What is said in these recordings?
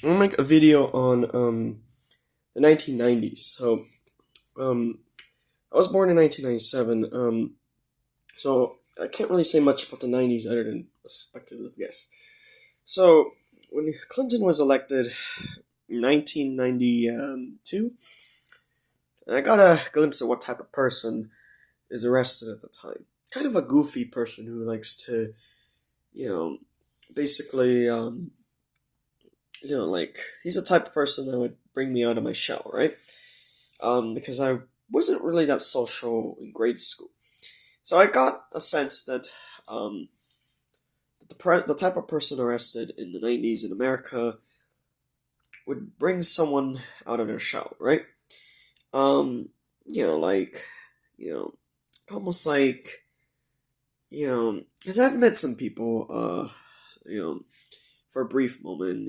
I'm gonna make a video on the 1990s. So I was born in 1997. So I can't really say much about the 90s other than a speculative guess. So when Clinton was elected in 1992, I got a glimpse of what type of person is arrested at the time. Kind of a goofy person who likes to, you know, basically, like he's the type of person that would bring me out of my shell, right? Because I wasn't really that social in grade school. So I got a sense that um, the type of person arrested in the 90s in America would bring someone out of their shell, right? Um, like, you know, almost like, because I've met some people, for a brief moment,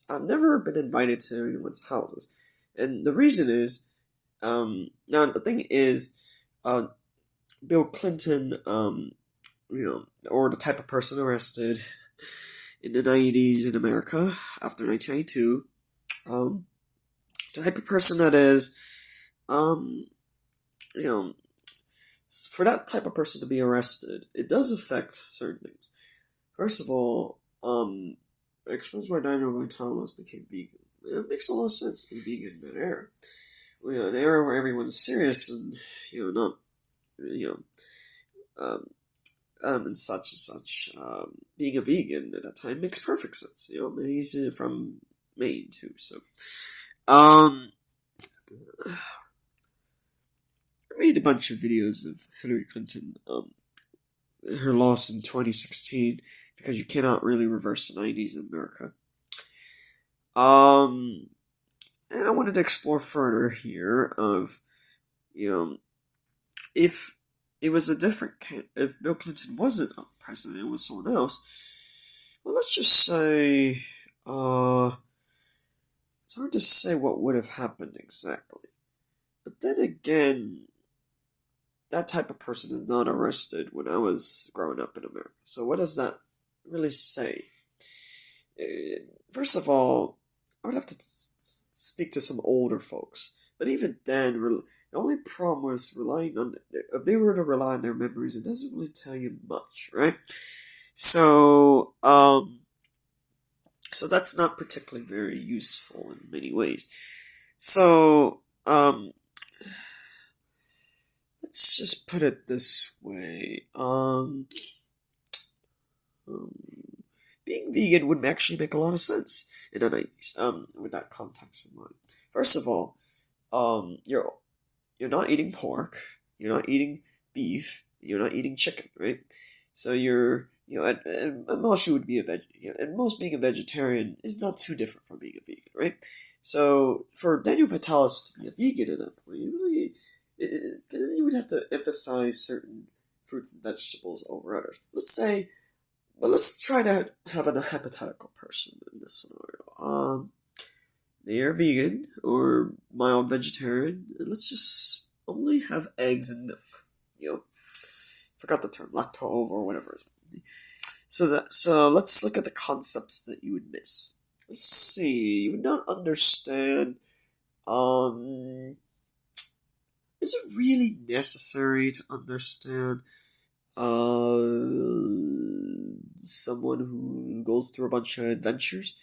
I've never been invited to anyone's houses. And the reason is, now the thing is, uh, Bill Clinton, or the type of person arrested in the 90s in America after 1992, the type of person that is, um, you know, for that type of person to be arrested, it does affect certain things. First of all, it explains why Daniel Vitalis became vegan. It makes a lot of sense to be vegan in that era. An era where everyone's serious and, not, you and such and such. Being a vegan at that time makes perfect sense. He's from Maine too, so. Um, I made a bunch of videos of Hillary Clinton, her loss in 2016, because you cannot really reverse the 90s in America. And I wanted to explore further here of, if it was a different if Bill Clinton wasn't a president, it was someone else. Well, let's just say, it's hard to say what would have happened exactly. But then again, that type of person is not arrested when I was growing up in America. So what does that really say? First of all, I would have to speak to some older folks. But even then, the only problem was relying on, if they were to rely on their memories, it doesn't really tell you much, right? So, so that's not particularly very useful in many ways. So, let's just put it this way. Being vegan would actually make a lot of sense in the 90s, with that context in mind. First of all, you're not eating pork, you're not eating beef, you're not eating chicken, right? So and most you would be a veg, and most being a vegetarian is not too different from being a vegan, right? So for Daniel Vitalis to be a vegan at that point, you would have to emphasize certain fruits and vegetables over others. Let's try to have a hypothetical person in this scenario. They are vegan or mild vegetarian, and let's just only have eggs and milk. Forgot the term, lactose or whatever. So let's look at the concepts that you would miss. Let's see. You would not understand. Is it really necessary to understand someone who goes through a bunch of adventures,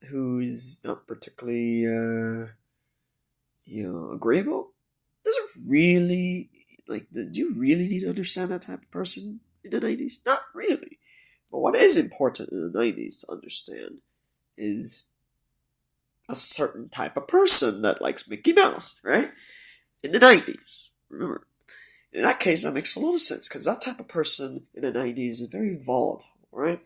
who's not particularly, agreeable? Does it really, do you really need to understand that type of person in the 90s? Not really. But what is important in the 90s to understand is a certain type of person that likes Mickey Mouse, right? In the 90s. Remember, in that case, that makes a lot of sense, because that type of person in the 90s is very volatile, right?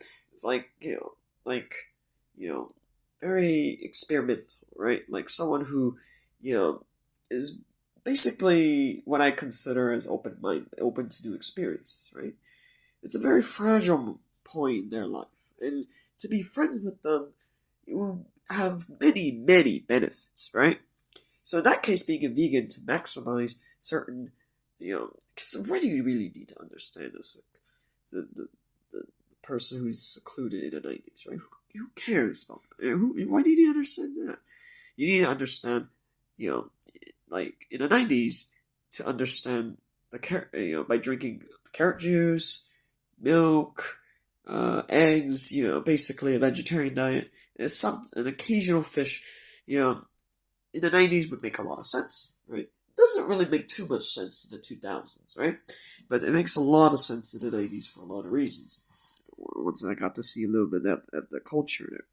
Very experimental, right? Like someone who, is basically what I consider as open-minded, open to new experiences, right? It's a very fragile point in their life, and to be friends with them, you have many, many benefits, right? So in that case, being a vegan to maximize certain, because what do you really need to understand this? The person who's secluded in the 90s, right? Who cares about that? Why do you need to understand that? You need to understand, like in the 90s, to understand by drinking carrot juice, milk, eggs, basically a vegetarian diet, and an occasional fish, in the 90s would make a lot of sense, right? It doesn't really make too much sense in the 2000s, right? But it makes a lot of sense in the 90s for a lot of reasons. Once I got to see a little bit of the culture there.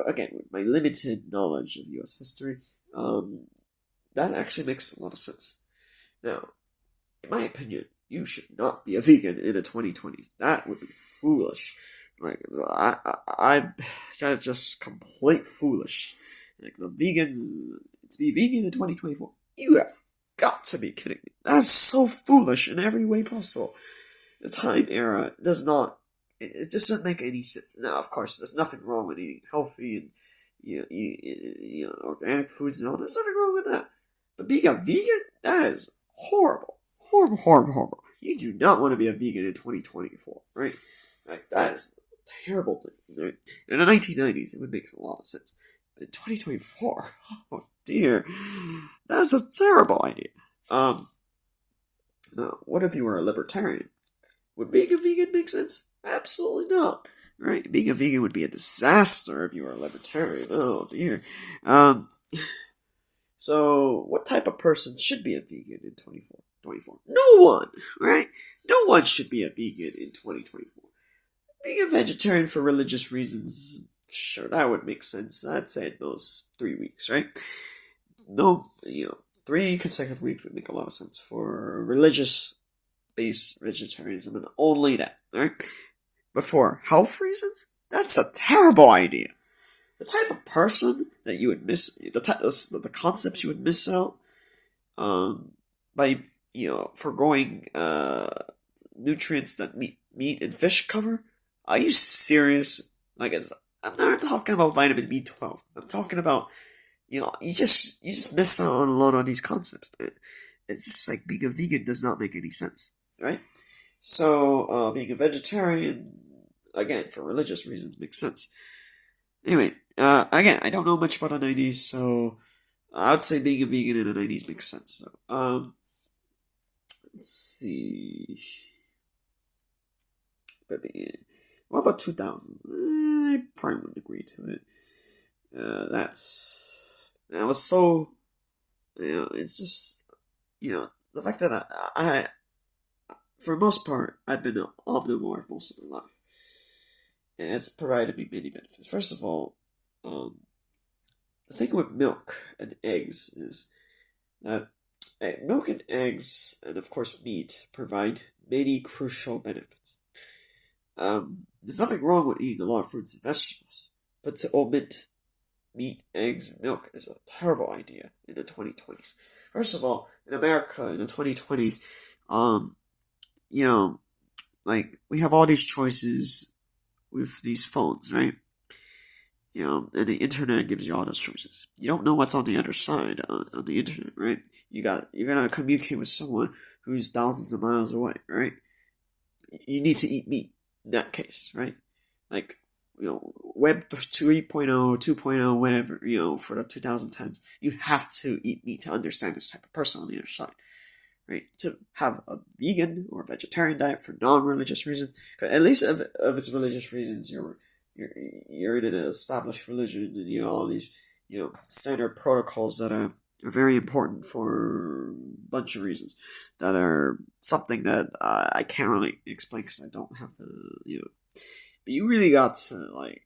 Again, with my limited knowledge of U.S. history, that actually makes a lot of sense. Now, in my opinion, you should not be a vegan in the 2020s. That would be foolish. Like, I just complete foolish. Like, to be vegan in 2024, you have got to be kidding me. That's so foolish in every way possible. The time era it doesn't make any sense. Now, of course, there's nothing wrong with eating healthy and, organic foods and all. There's nothing wrong with that. But being a vegan, that is horrible. Horrible, horrible, horrible. You do not want to be a vegan in 2024, right? Like, that is a terrible thing, right? In the 1990s, it would make a lot of sense. In 2024, oh dear, that's a terrible idea. Now, what if you were a libertarian? Would being a vegan make sense? Absolutely not. Right? Being a vegan would be a disaster if you were a libertarian. Oh dear. So, what type of person should be a vegan in 2024? No one, right? No one should be a vegan in 2024. Being a vegetarian for religious reasons, sure, that would make sense. I'd say at most 3 weeks, right? No, 3 consecutive weeks would make a lot of sense for religious-based vegetarianism, and only that, right? But for health reasons, that's a terrible idea. The type of person that you would miss, the concepts you would miss out, by foregoing nutrients that meat and fish cover. Are you serious? Like, I'm not talking about vitamin B12. I'm talking about, you just miss out on a lot of these concepts. It's like being a vegan does not make any sense, right? So, being a vegetarian, again, for religious reasons, makes sense. Anyway, again, I don't know much about the 90s, so I would say being a vegan in the 90s makes sense. So, let's see. What about 2000? I probably wouldn't agree to it. That was so, it's just, the fact that I for the most part, I've been an omnivore most of my life. And it's provided me many benefits. First of all, the thing with milk and eggs is that milk and eggs, and of course meat, provide many crucial benefits. There's nothing wrong with eating a lot of fruits and vegetables, but to omit meat, eggs, and milk is a terrible idea in the 2020s. First of all, in America in the 2020s, like, we have all these choices with these phones, right? And the internet gives you all those choices. You don't know what's on the other side on the internet, right? You're gonna communicate with someone who's thousands of miles away, right? You need to eat meat in that case, right? Like, Web 3.0, 2.0, whatever, for the 2010s, you have to eat meat to understand this type of person on the other side, right? To have a vegan or a vegetarian diet for non-religious reasons, at least if it's religious reasons, you're in an established religion, and all these standard protocols that are very important for a bunch of reasons that are something that I can't really explain because I don't have the but you really got to I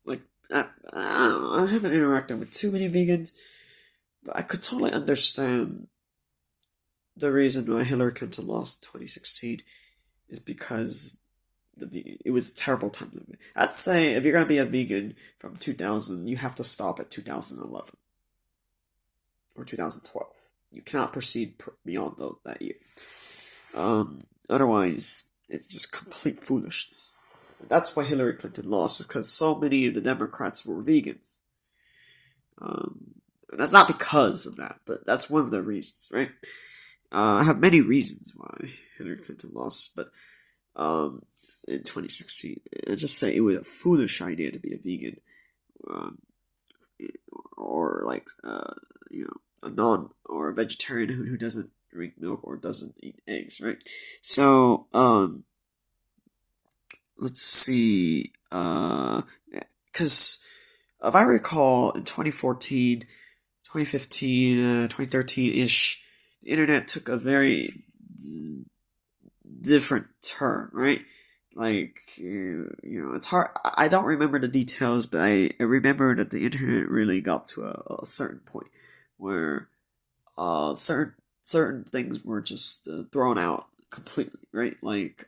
don't know, I haven't interacted with too many vegans, but I could totally understand the reason why Hillary Clinton lost in 2016 is because it was a terrible time to live. I'd say if you're going to be a vegan from 2000, you have to stop at 2011 or 2012. You cannot proceed beyond that year. Otherwise, it's just complete foolishness. And that's why Hillary Clinton lost, is because so many of the Democrats were vegans. And that's not because of that, but that's one of the reasons, right? I have many reasons why Hillary Clinton lost, but in 2016, and just say it was a foolish idea to be a vegan, um, or like a non or a vegetarian who doesn't drink milk or doesn't eat eggs, right? So let's see, because if I recall, in 2014, 2015, 2013-ish, the internet took a very different turn, right? Like, it's hard. I don't remember the details, but I remember that the internet really got to a certain point where certain things were just thrown out completely, right? Like,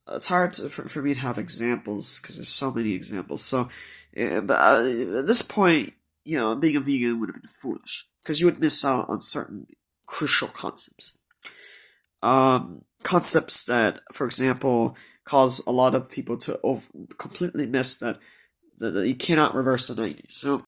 it's hard for me to have examples because there's so many examples. So, but at this point, being a vegan would have been foolish because you would miss out on certain crucial concepts. Concepts that, for example, cause a lot of people to completely miss that you cannot reverse the 90s. So